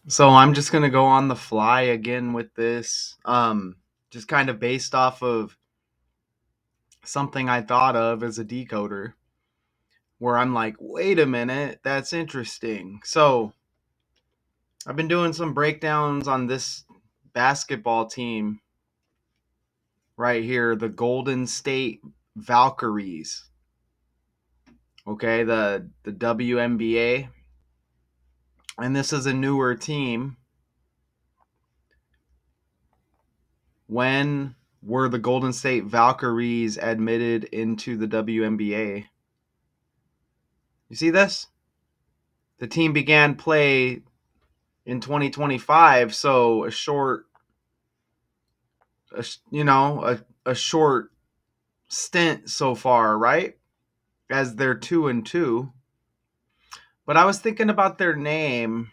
So I'm just gonna go on the fly again with this. Just kind of based off of something I thought of as a decoder, where I'm like, wait a minute, that's interesting. So I've been doing some breakdowns on this basketball team right here, the Golden State ValKYRIES. Okay, the WNBA. And this is a newer team. When were the Golden State ValKYRIES admitted into the WNBA? You see this? The team began play in 2025, so a short stint so far, right? As they're 2-2. But I was thinking about their name,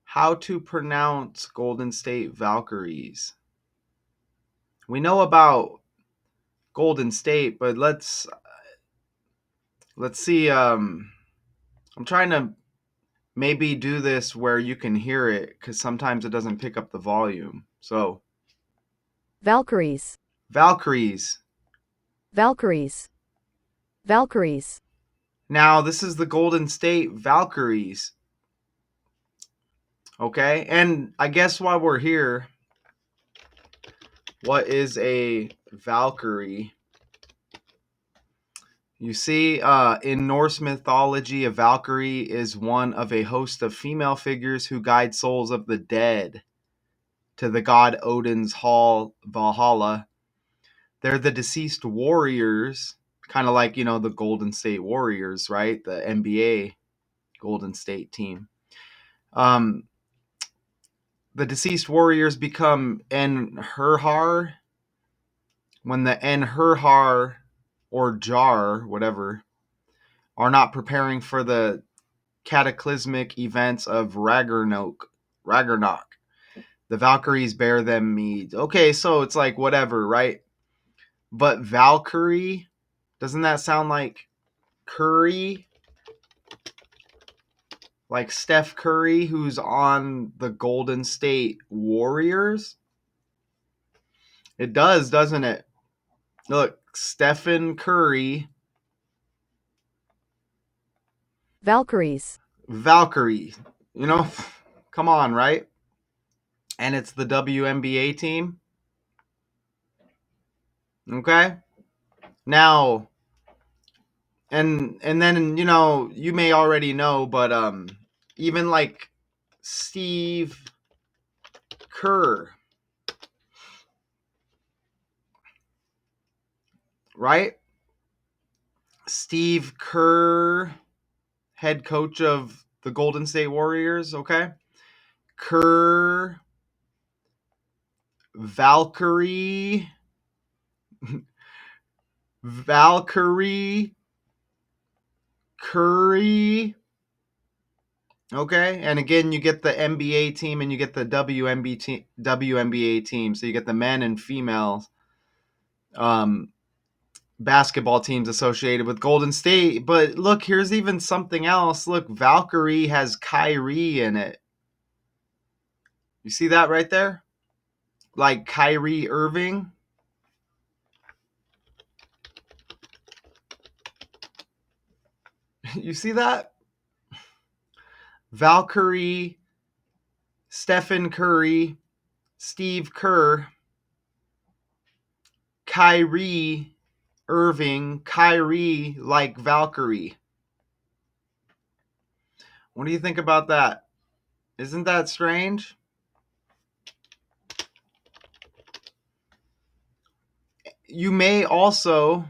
how to pronounce Golden State ValKYRIES. We know about Golden State, but let's see. I'm trying to maybe do this where you can hear it because sometimes it doesn't pick up the volume. So ValKYRIES, ValKYRIES. ValKYRIES, ValKYRIES, Now this is the Golden State ValKYRIES. Okay, and I guess while we're here, what is a Valkyrie? You see, in Norse mythology, a Valkyrie is one of a host of female figures who guide souls of the dead to the god Odin's hall, Valhalla. They're the deceased warriors, kind of like, the Golden State Warriors, right? The NBA Golden State team. The deceased warriors become En-Herhar when the En-Herhar or Jar, whatever, are not preparing for the cataclysmic events of Ragnarok. The Valkyries bear them mead. Okay, so it's like whatever, right? But Valkyrie, doesn't that sound like Curry? Like Steph Curry, who's on the Golden State Warriors? It does, doesn't it? Look, Stephen Curry. ValKYRIES, Valkyrie. You know, come on, right? And it's the WNBA team. Okay? Now, and then, you may already know, but even like Steve Kerr, right? Steve Kerr, head coach of the Golden State Warriors, okay? Kerr, Valkyrie, Valkyrie, Curry, okay? And again, you get the NBA team and you get the WNBA team. So you get the men and females basketball teams associated with Golden State. But look, here's even something else. Look, Valkyrie has KYRIE in it. You see that right there? Like KYRIE Irving. You see that? Valkyrie, Stephen Curry, Steve Kerr, KYRIE Irving, KYRIE like Valkyrie. What do you think about that? Isn't that strange? You may also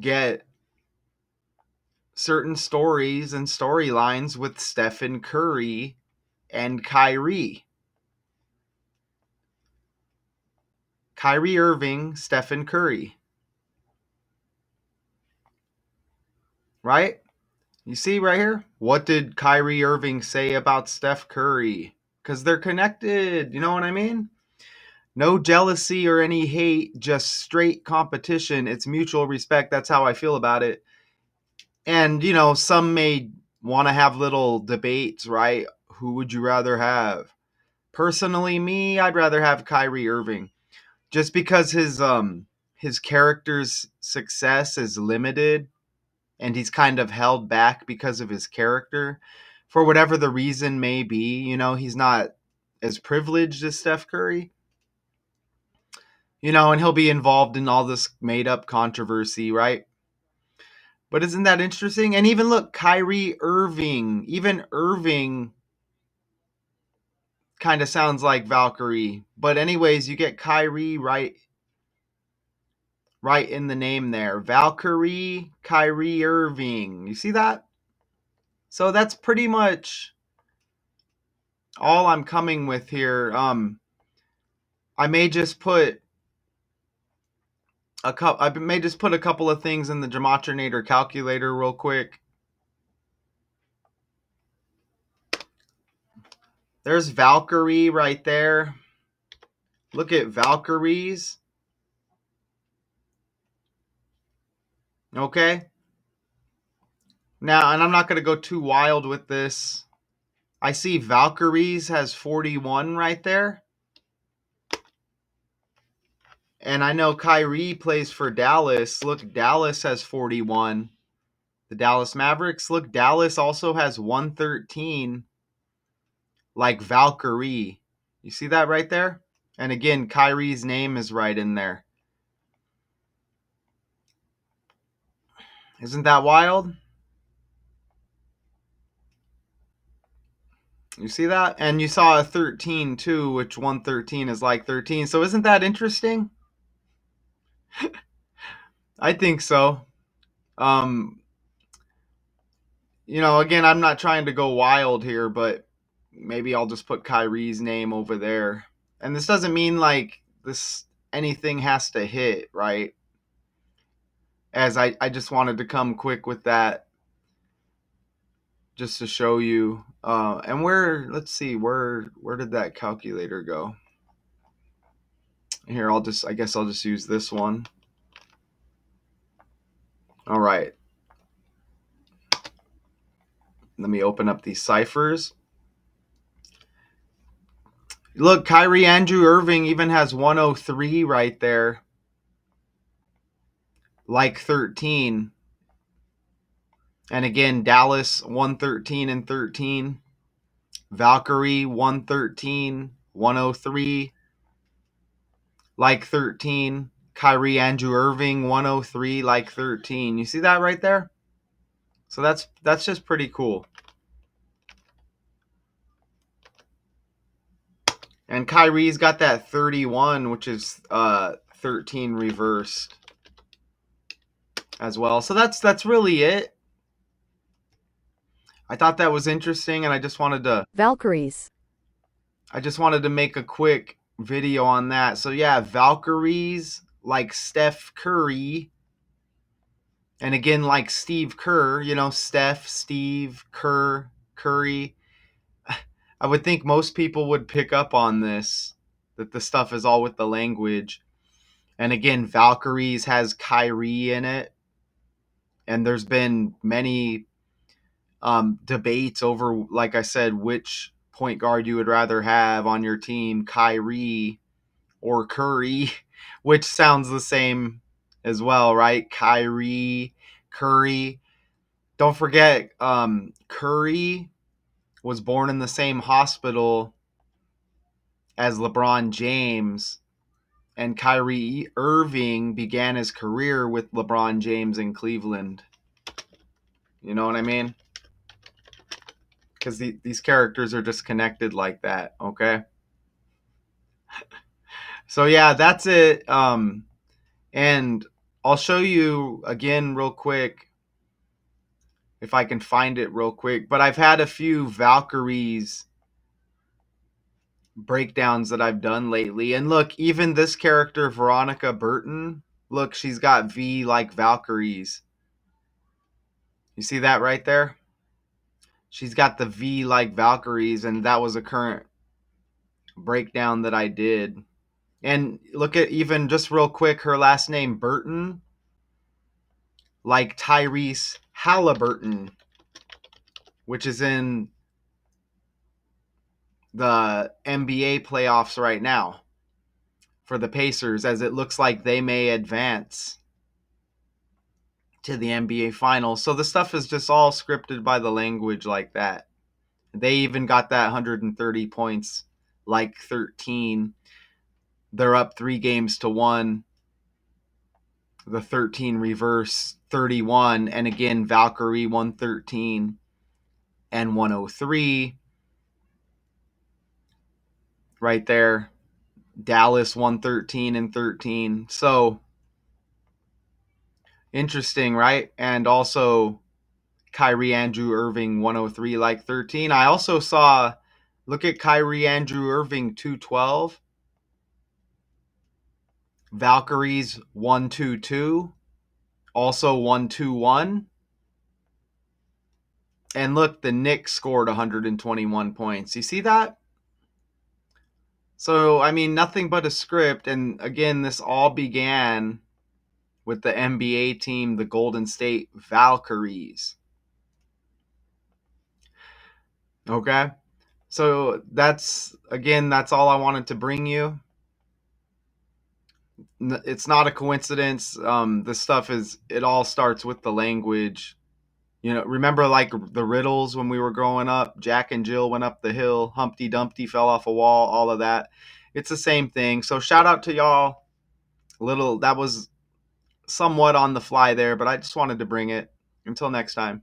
get certain stories and storylines with Stephen Curry and KYRIE. KYRIE Irving, Stephen Curry. Right? You see right here? What did KYRIE Irving say about Steph Curry? Because they're connected. You know what I mean? No jealousy or any hate, just straight competition. It's mutual respect. That's how I feel about it. And, some may want to have little debates, right? Who would you rather have? Personally, me, I'd rather have KYRIE Irving. Just because his character's success is limited and he's kind of held back because of his character for whatever the reason may be. He's not as privileged as Steph Curry, and he'll be involved in all this made up controversy, right? But isn't that interesting? And even look, Kyrie Irving, even Irving kind of sounds like Valkyrie. But anyways, you get Kyrie right in the name there. ValKYRIE, Kyrie Irving. You see that? So that's pretty much all I'm coming with here. I may just put a couple of things in the Gematrinator calculator real quick. There's Valkyrie right there. Look at ValKYRIES. Okay. Now, and I'm not going to go too wild with this. I see ValKYRIES has 41 right there. And I know Kyrie plays for Dallas. Look, Dallas has 41. The Dallas Mavericks. Look, Dallas also has 113, like Valkyrie. You see that right there? And again, Kyrie's name is right in there. Isn't that wild? You see that? And you saw a 13 too, which 113 is like 13. So isn't that interesting? I think so. Um, again, I'm not trying to go wild here, but maybe I'll just put Kyrie's name over there. And this doesn't mean like this anything has to hit, right? As I just wanted to come quick with that just to show you. And let's see, where did that calculator go? Here, I guess I'll just use this one. All right. Let me open up these ciphers. Look, Kyrie Andrew Irving even has 103 right there. Like 13. And again, Dallas 113 and 13. Valkyrie 113, 103. Like 13. Kyrie Andrew Irving 103, like 13. You see that right there? So that's just pretty cool. And Kyrie's got that 31, which is 13 reversed as well. So that's really it. I thought that was interesting, and ValKYRIES. I just wanted to make a quick video on that. So yeah, ValKYRIES like Steph Curry, and again like Steve Kerr. Steph, Steve, Kerr, Curry. I would think most people would pick up on this, that the stuff is all with the language. And again, ValKYRIES has Kyrie in it, and there's been many debates over, like I said, which point guard you would rather have on your team, Kyrie or Curry, which sounds the same as well, right? Kyrie, Curry. Don't forget, Curry was born in the same hospital as LeBron James, and Kyrie Irving began his career with LeBron James in Cleveland. You know what I mean? Because these characters are just connected like that, okay? So yeah, that's it. And I'll show you again real quick if I can find it real quick. But I've had a few ValKYRIES breakdowns that I've done lately. And look, even this character, Veronica Burton, look, she's got V like ValKYRIES. You see that right there? She's got the V like ValKYRIES, and that was a current breakdown that I did. And look at, even just real quick, her last name Burton, like Tyrese Halliburton, which is in the NBA playoffs right now for the Pacers, as it looks like they may advance to the NBA Finals. So the stuff is just all scripted by the language like that. They even got that 130 points like 13. They're up 3 games to 1. The 13 reverse 31. And again, Valkyrie 113 and 103 right there. Dallas 113 and 13. So interesting, right? And also KYRIE Irving 103 like 13. I also saw, look at KYRIE Irving 212, ValKYRIES 122, also 121. And look, the Knicks scored 121 points. You see that? So, I mean, nothing but a script. And again, this all began with the NBA team, the Golden State ValKYRIES. Okay? So that's all I wanted to bring you. It's not a coincidence. This stuff it all starts with the language. Remember like the riddles when we were growing up? Jack and Jill went up the hill, Humpty Dumpty fell off a wall, all of that. It's the same thing. So shout out to y'all. That was somewhat on the fly there, but I just wanted to bring it. Until next time.